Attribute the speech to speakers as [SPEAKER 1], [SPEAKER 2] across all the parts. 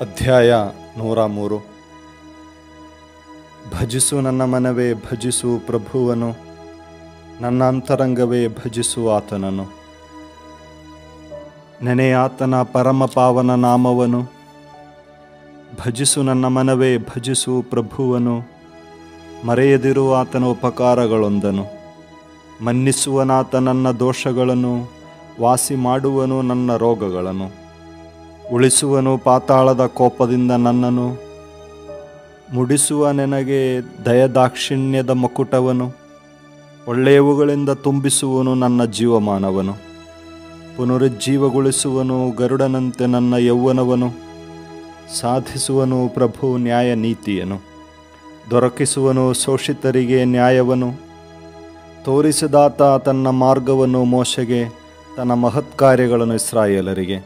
[SPEAKER 1] ಅಧ್ಯಾಯ 103. ಭಜಿಸು ನನ್ನ ಮನವೇ, ಭಜಿಸು ಪ್ರಭುವನು, ನನ್ನ ಅಂತರಂಗವೇ ಭಜಿಸು ಆತನನು. ನೆನೆ ಆತನ ಪರಮ ಪಾವನ ನಾಮವನು. ಭಜಿಸು ನನ್ನ ಮನವೇ, ಭಜಿಸು ಪ್ರಭುವನು, ಮರೆಯದಿರು ಆತನ ಉಪಕಾರಗಳೊಂದನು. ಮನ್ನಿಸುವನಾತ ನನ್ನ ದೋಷಗಳನ್ನು, ವಾಸಿ ಮಾಡುವನು ನನ್ನ ರೋಗಗಳನ್ನು. ಉಳಿಸುವನು ಪಾತಾಳದ ಕೋಪದಿಂದ ನನ್ನನ್ನು, ಮುಡಿಸುವ ನನಗೆ ದಯದಾಕ್ಷಿಣ್ಯದ ಮಕುಟವನು. ಒಳ್ಳೆಯವುಗಳಿಂದ ತುಂಬಿಸುವನು ನನ್ನ ಜೀವಮಾನವನು. ಪುನರುಜ್ಜೀವಗೊಳಿಸುವನು ಗರುಡನಂತೆ ನನ್ನ ಯೌವನವನು. ಸಾಧಿಸುವನು ಪ್ರಭು ನ್ಯಾಯ ನೀತಿಯನು. ದೊರಕಿಸುವನು ಶೋಷಿತರಿಗೆ ನ್ಯಾಯವನ್ನು. ತೋರಿಸಿದಾತ ತನ್ನ ಮಾರ್ಗವನ್ನು ಮೋಶೆಗೆ, ತನ್ನ ಮಹತ್ಕಾರ್ಯಗಳನ್ನು ಇಸ್ರಾಯೇಲರಿಗೆ.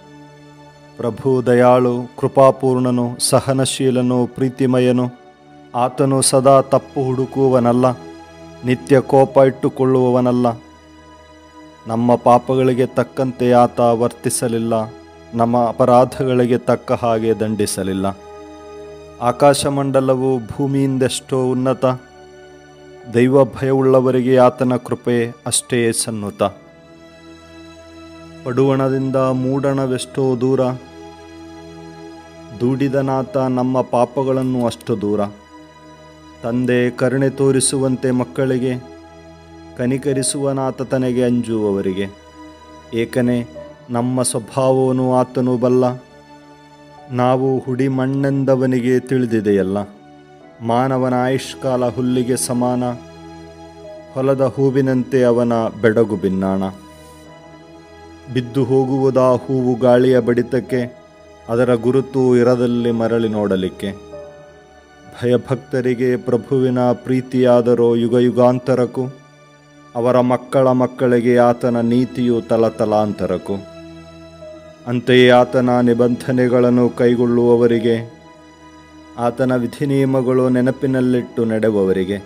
[SPEAKER 1] ಪ್ರಭು ದಯಾಳು, ಕೃಪಾಪೂರ್ಣನು, ಸಹನಶೀಲನು, ಪ್ರೀತಿಮಯನು. ಆತನು ಸದಾ ತಪ್ಪು ಹುಡುಕುವವನಲ್ಲ, ನಿತ್ಯ ಕೋಪ ಇಟ್ಟುಕೊಳ್ಳುವವನಲ್ಲ. ನಮ್ಮ ಪಾಪಗಳಿಗೆ ತಕ್ಕಂತೆ ಆತ ವರ್ತಿಸಲಿಲ್ಲ, ನಮ್ಮ ಅಪರಾಧಗಳಿಗೆ ತಕ್ಕ ಹಾಗೆ ದಂಡಿಸಲಿಲ್ಲ. ಆಕಾಶಮಂಡಲವು ಭೂಮಿಯಿಂದೆಷ್ಟೋ ಉನ್ನತ, ದೈವ ಭಯವುಳ್ಳವರಿಗೆ ಆತನ ಕೃಪೆ ಅಷ್ಟೇ ಸನ್ನುತ. ಪಡುವಣದಿಂದ ಮೂಡಣವೆಷ್ಟೋ ದೂರ, ದೂಡಿದನಾತ ನಮ್ಮ ಪಾಪಗಳನ್ನು ಅಷ್ಟು ದೂರ. ತಂದೆ ಕರುಣೆ ತೋರಿಸುವಂತೆ ಮಕ್ಕಳಿಗೆ, ಕನಿಕರಿಸುವನಾತ ತನಗೆ ಅಂಜುವವರಿಗೆ. ಏಕನೇ ನಮ್ಮ ಸ್ವಭಾವವನ್ನು ಆತನು ಬಲ್ಲ, ನಾವು ಹುಡಿ ಮಣ್ಣೆಂದವನಿಗೆ ತಿಳಿದಿದೆಯಲ್ಲ. ಮಾನವನ ಆಯುಷ್ಕಾಲ ಹುಲ್ಲಿಗೆ ಸಮಾನ, ಹೊಲದ ಹೂವಿನಂತೆ ಅವನ ಬೆಡಗು ಭಿನ್ನಾಣ. ಬಿದ್ದು ಹೋಗುವುದಾ ಹೂವು ಗಾಳಿಯ ಬಡಿತಕ್ಕೆ, ಅದರ ಗುರುತು ಇರದಲ್ಲಿ ಮರಳಿ ನೋಡಲಿಕ್ಕೆ. ಭಯಭಕ್ತರಿಗೆ ಪ್ರಭುವಿನ ಪ್ರೀತಿಯಾದರೋ ಯುಗಯುಗಾಂತರಕ್ಕೂ, ಅವರ ಮಕ್ಕಳ ಮಕ್ಕಳಿಗೆ ಆತನ ನೀತಿಯು ತಲತಲಾಂತರಕ್ಕೂ. ಅಂತೆಯೇ ಆತನ ನಿಬಂಧನೆಗಳನ್ನು ಕೈಗೊಳ್ಳುವವರಿಗೆ, ಆತನ ವಿಧಿನಿಯಮಗಳು ನೆನಪಿನಲ್ಲಿಟ್ಟು ನಡೆಯುವವರಿಗೆ.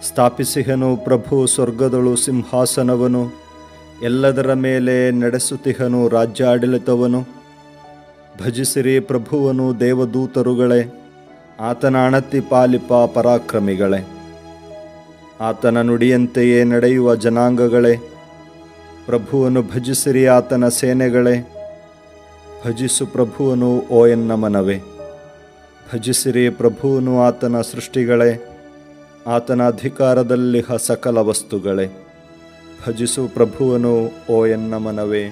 [SPEAKER 1] ಸ್ಥಾಪಿಸಿಹನು ಪ್ರಭು ಸ್ವರ್ಗದಳು ಸಿಂಹಾಸನವನು, ಎಲ್ಲದರ ಮೇಲೆ ನಡೆಸುತ್ತಿಹನು ರಾಜ್ಯಾಡಳಿತವನು. ಭಜಿಸಿರಿ ಪ್ರಭುವನು ದೇವದೂತರುಗಳೇ, ಆತನ ಅಣತಿ ಪಾಲಿಪ ಪರಾಕ್ರಮಿಗಳೇ. ಆತನ ನುಡಿಯಂತೆಯೇ ನಡೆಯುವ ಜನಾಂಗಗಳೇ, ಪ್ರಭುವನ್ನು ಭಜಿಸಿರಿ ಆತನ ಸೇನೆಗಳೇ. ಭಜಿಸು ಪ್ರಭುವನು ಓ ಎನ್ನ ಮನವೇ, ಭಜಿಸಿರಿ ಪ್ರಭುವನು ಆತನ ಸೃಷ್ಟಿಗಳೇ, ಆತನ ಅಧಿಕಾರದಲ್ಲಿ ಸಕಲ ವಸ್ತುಗಳೇ. ಭಜಿಸು ಪ್ರಭುವನು ಓ ಎನ್ನ ಮನವೇ.